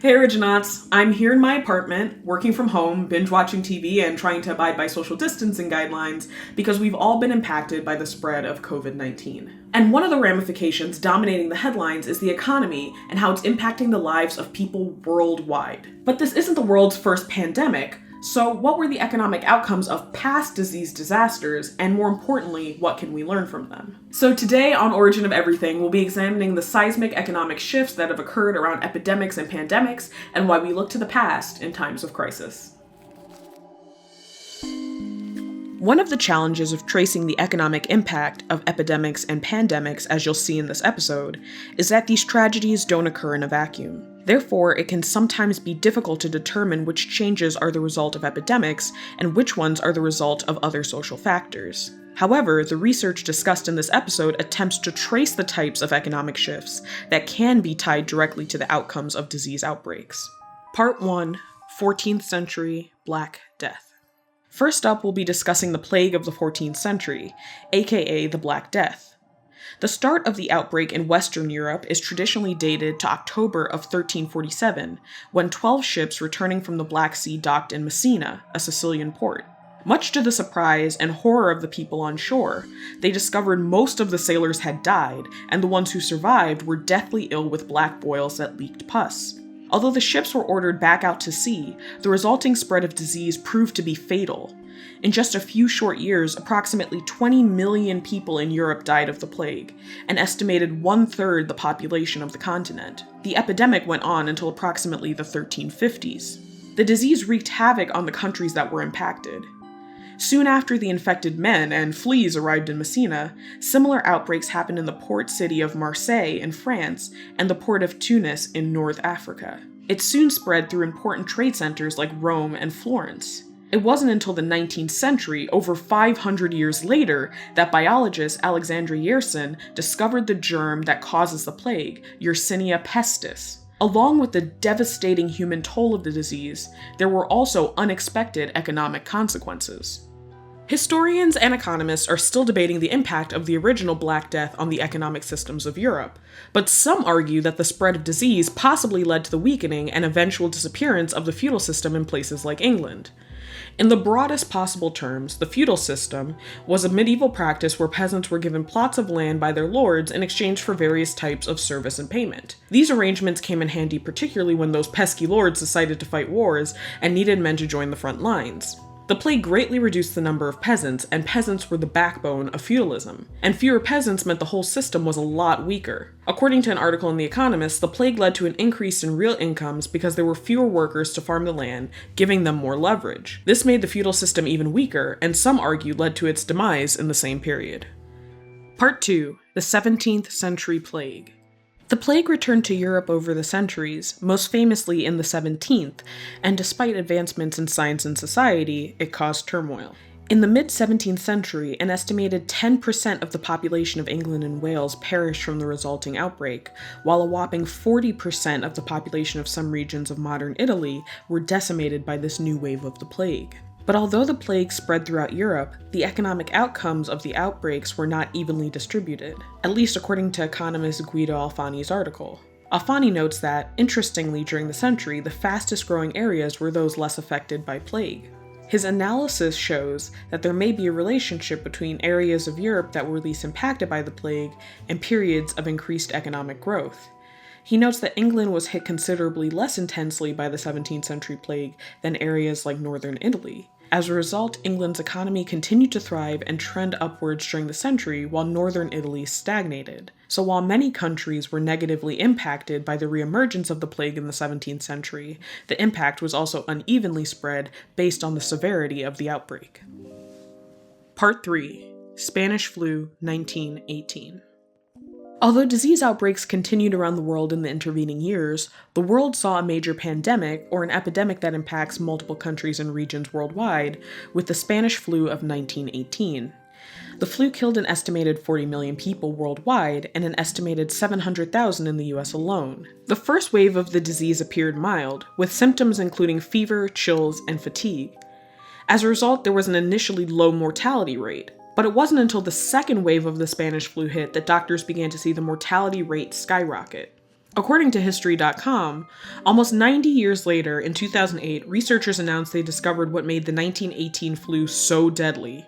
Hey Originauts, I'm here in my apartment, working from home, binge watching TV, and trying to abide by social distancing guidelines because we've all been impacted by the spread of COVID-19. And one of the ramifications dominating the headlines is the economy and how it's impacting the lives of people worldwide. But this isn't the world's first pandemic, so what were the economic outcomes of past disease disasters, and more importantly, what can we learn from them? So today on Origin of Everything, we'll be examining the seismic economic shifts that have occurred around epidemics and pandemics, and why we look to the past in times of crisis. One of the challenges of tracing the economic impact of epidemics and pandemics, as you'll see in this episode, is that these tragedies don't occur in a vacuum. Therefore, it can sometimes be difficult to determine which changes are the result of epidemics and which ones are the result of other social factors. However, the research discussed in this episode attempts to trace the types of economic shifts that can be tied directly to the outcomes of disease outbreaks. Part 1: 14th Century Black Death. First up, we'll be discussing the plague of the 14th century, aka the Black Death. The start of the outbreak in Western Europe is traditionally dated to October of 1347, when 12 ships returning from the Black Sea docked in Messina, a Sicilian port. Much to the surprise and horror of the people on shore, they discovered most of the sailors had died, and the ones who survived were deathly ill with black boils that leaked pus. Although the ships were ordered back out to sea, the resulting spread of disease proved to be fatal. In just a few short years, approximately 20 million people in Europe died of the plague, an estimated 1/3 the population of the continent. The epidemic went on until approximately the 1350s. The disease wreaked havoc on the countries that were impacted. Soon after the infected men and fleas arrived in Messina, similar outbreaks happened in the port city of Marseille in France and the port of Tunis in North Africa. It soon spread through important trade centers like Rome and Florence. It wasn't until the 19th century, over 500 years later, that biologist Alexandre Yersin discovered the germ that causes the plague, Yersinia pestis. Along with the devastating human toll of the disease, there were also unexpected economic consequences. Historians and economists are still debating the impact of the original Black Death on the economic systems of Europe, but some argue that the spread of disease possibly led to the weakening and eventual disappearance of the feudal system in places like England. In the broadest possible terms, the feudal system was a medieval practice where peasants were given plots of land by their lords in exchange for various types of service and payment. These arrangements came in handy particularly when those pesky lords decided to fight wars and needed men to join the front lines. The plague greatly reduced the number of peasants, and peasants were the backbone of feudalism. And fewer peasants meant the whole system was a lot weaker. According to an article in The Economist, the plague led to an increase in real incomes because there were fewer workers to farm the land, giving them more leverage. This made the feudal system even weaker, and some argue led to its demise in the same period. Part 2: The 17th Century Plague. The plague returned to Europe over the centuries, most famously in the 17th, and despite advancements in science and society, it caused turmoil. In the mid-17th century, an estimated 10% of the population of England and Wales perished from the resulting outbreak, while a whopping 40% of the population of some regions of modern Italy were decimated by this new wave of the plague. But although the plague spread throughout Europe, the economic outcomes of the outbreaks were not evenly distributed, at least according to economist Guido Alfani's article. Alfani notes that, interestingly, during the century, the fastest growing areas were those less affected by plague. His analysis shows that there may be a relationship between areas of Europe that were least impacted by the plague and periods of increased economic growth. He notes that England was hit considerably less intensely by the 17th century plague than areas like northern Italy. As a result, England's economy continued to thrive and trend upwards during the century, while northern Italy stagnated. So while many countries were negatively impacted by the reemergence of the plague in the 17th century, the impact was also unevenly spread based on the severity of the outbreak. Part 3: Spanish Flu, 1918. Although disease outbreaks continued around the world in the intervening years, the world saw a major pandemic, or an epidemic that impacts multiple countries and regions worldwide, with the Spanish flu of 1918. The flu killed an estimated 40 million people worldwide and an estimated 700,000 in the US alone. The first wave of the disease appeared mild, with symptoms including fever, chills, and fatigue. As a result, there was an initially low mortality rate. But it wasn't until the second wave of the Spanish flu hit that doctors began to see the mortality rate skyrocket. According to History.com, almost 90 years later, in 2008, researchers announced they discovered what made the 1918 flu so deadly.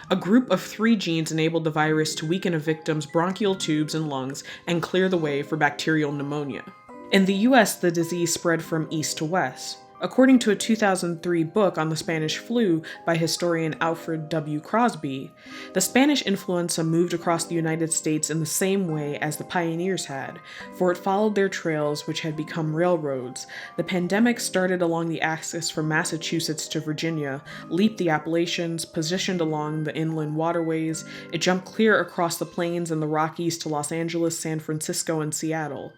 A group of 3 genes enabled the virus to weaken a victim's bronchial tubes and lungs and clear the way for bacterial pneumonia. In the US, the disease spread from east to west. According to a 2003 book on the Spanish flu by historian Alfred W. Crosby, the Spanish influenza moved across the United States in the same way as the pioneers had, for it followed their trails which had become railroads. The pandemic started along the axis from Massachusetts to Virginia, leaped the Appalachians, positioned along the inland waterways. It jumped clear across the plains and the Rockies to Los Angeles, San Francisco, and Seattle.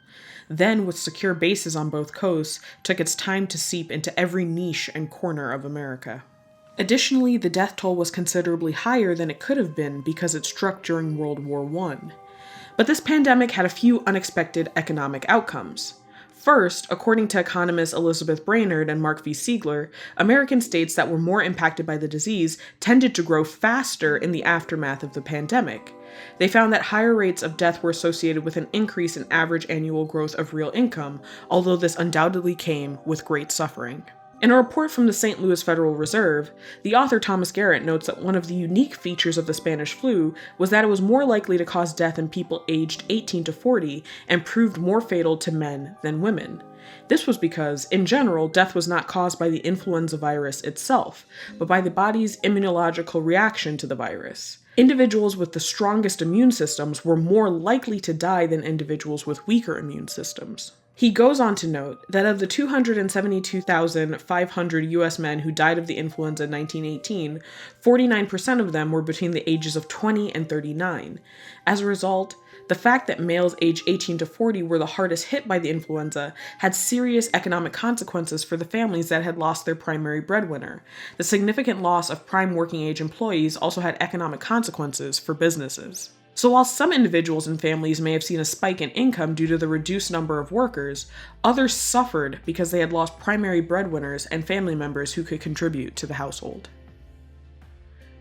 Then, with secure bases on both coasts, took its time to seep into every niche and corner of America. Additionally, the death toll was considerably higher than it could have been because it struck during World War I. But this pandemic had a few unexpected economic outcomes. First, according to economists Elizabeth Brainerd and Mark V. Siegler, American states that were more impacted by the disease tended to grow faster in the aftermath of the pandemic. They found that higher rates of death were associated with an increase in average annual growth of real income, although this undoubtedly came with great suffering. In a report from the St. Louis Federal Reserve, the author Thomas Garrett notes that one of the unique features of the Spanish flu was that it was more likely to cause death in people aged 18 to 40 and proved more fatal to men than women. This was because, in general, death was not caused by the influenza virus itself, but by the body's immunological reaction to the virus. Individuals with the strongest immune systems were more likely to die than individuals with weaker immune systems. He goes on to note that of the 272,500 US men who died of the influenza in 1918, 49% of them were between the ages of 20 and 39. As a result, the fact that males aged 18 to 40 were the hardest hit by the influenza had serious economic consequences for the families that had lost their primary breadwinner. The significant loss of prime working age employees also had economic consequences for businesses. So while some individuals and families may have seen a spike in income due to the reduced number of workers, others suffered because they had lost primary breadwinners and family members who could contribute to the household.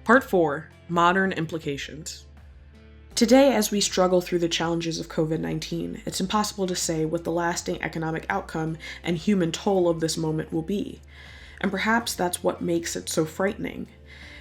Part 4. Modern Implications. Today, as we struggle through the challenges of COVID-19, it's impossible to say what the lasting economic outcome and human toll of this moment will be. And perhaps that's what makes it so frightening.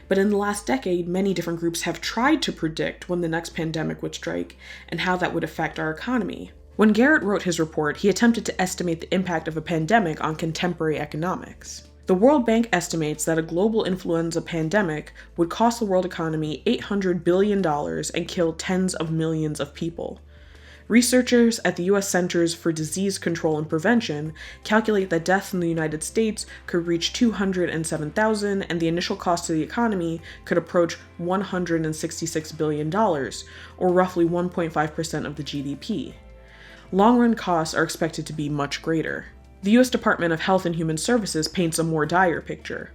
But in the last decade, many different groups have tried to predict when the next pandemic would strike and how that would affect our economy. When Garrett wrote his report, he attempted to estimate the impact of a pandemic on contemporary economics. The World Bank estimates that a global influenza pandemic would cost the world economy $800 billion and kill tens of millions of people. Researchers at the U.S. Centers for Disease Control and Prevention calculate that deaths in the United States could reach 207,000 and the initial cost to the economy could approach $166 billion, or roughly 1.5% of the GDP. Long-run costs are expected to be much greater. The U.S. Department of Health and Human Services paints a more dire picture.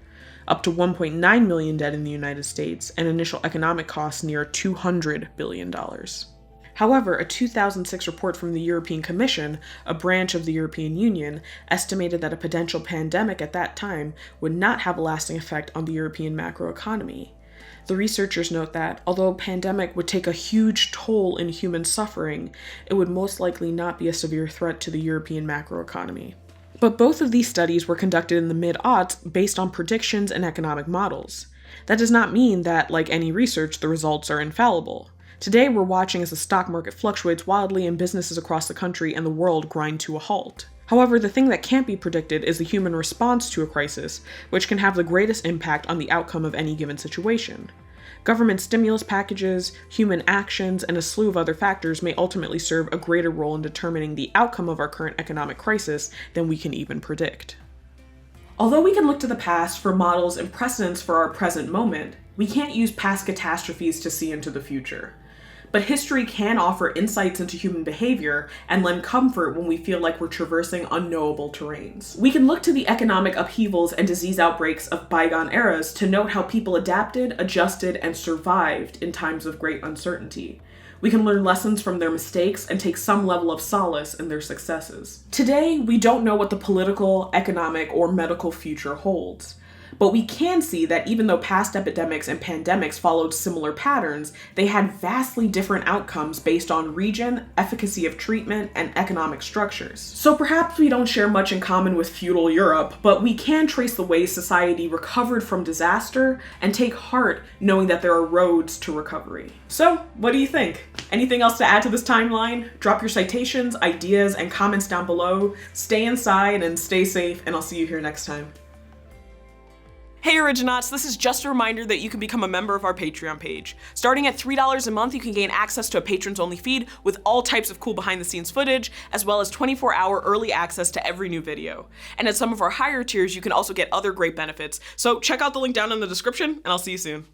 Up to 1.9 million dead in the United States, and initial economic costs near $200 billion. However, a 2006 report from the European Commission, a branch of the European Union, estimated that a potential pandemic at that time would not have a lasting effect on the European macroeconomy. The researchers note that, although a pandemic would take a huge toll in human suffering, it would most likely not be a severe threat to the European macroeconomy. But both of these studies were conducted in the mid-aughts based on predictions and economic models. That does not mean that, like any research, the results are infallible. Today, we're watching as the stock market fluctuates wildly and businesses across the country and the world grind to a halt. However, the thing that can't be predicted is the human response to a crisis, which can have the greatest impact on the outcome of any given situation. Government stimulus packages, human actions, and a slew of other factors may ultimately serve a greater role in determining the outcome of our current economic crisis than we can even predict. Although we can look to the past for models and precedents for our present moment, we can't use past catastrophes to see into the future. But history can offer insights into human behavior and lend comfort when we feel like we're traversing unknowable terrains. We can look to the economic upheavals and disease outbreaks of bygone eras to note how people adapted, adjusted, and survived in times of great uncertainty. We can learn lessons from their mistakes and take some level of solace in their successes. Today, we don't know what the political, economic, or medical future holds. But we can see that even though past epidemics and pandemics followed similar patterns, they had vastly different outcomes based on region, efficacy of treatment, and economic structures. So perhaps we don't share much in common with feudal Europe, but we can trace the ways society recovered from disaster and take heart knowing that there are roads to recovery. So, what do you think? Anything else to add to this timeline? Drop your citations, ideas, and comments down below. Stay inside and stay safe, and I'll see you here next time. Hey Originauts, this is just a reminder that you can become a member of our Patreon page. Starting at $3 a month, you can gain access to a patrons-only feed with all types of cool behind-the-scenes footage, as well as 24-hour early access to every new video. And at some of our higher tiers, you can also get other great benefits. So check out the link down in the description, and I'll see you soon.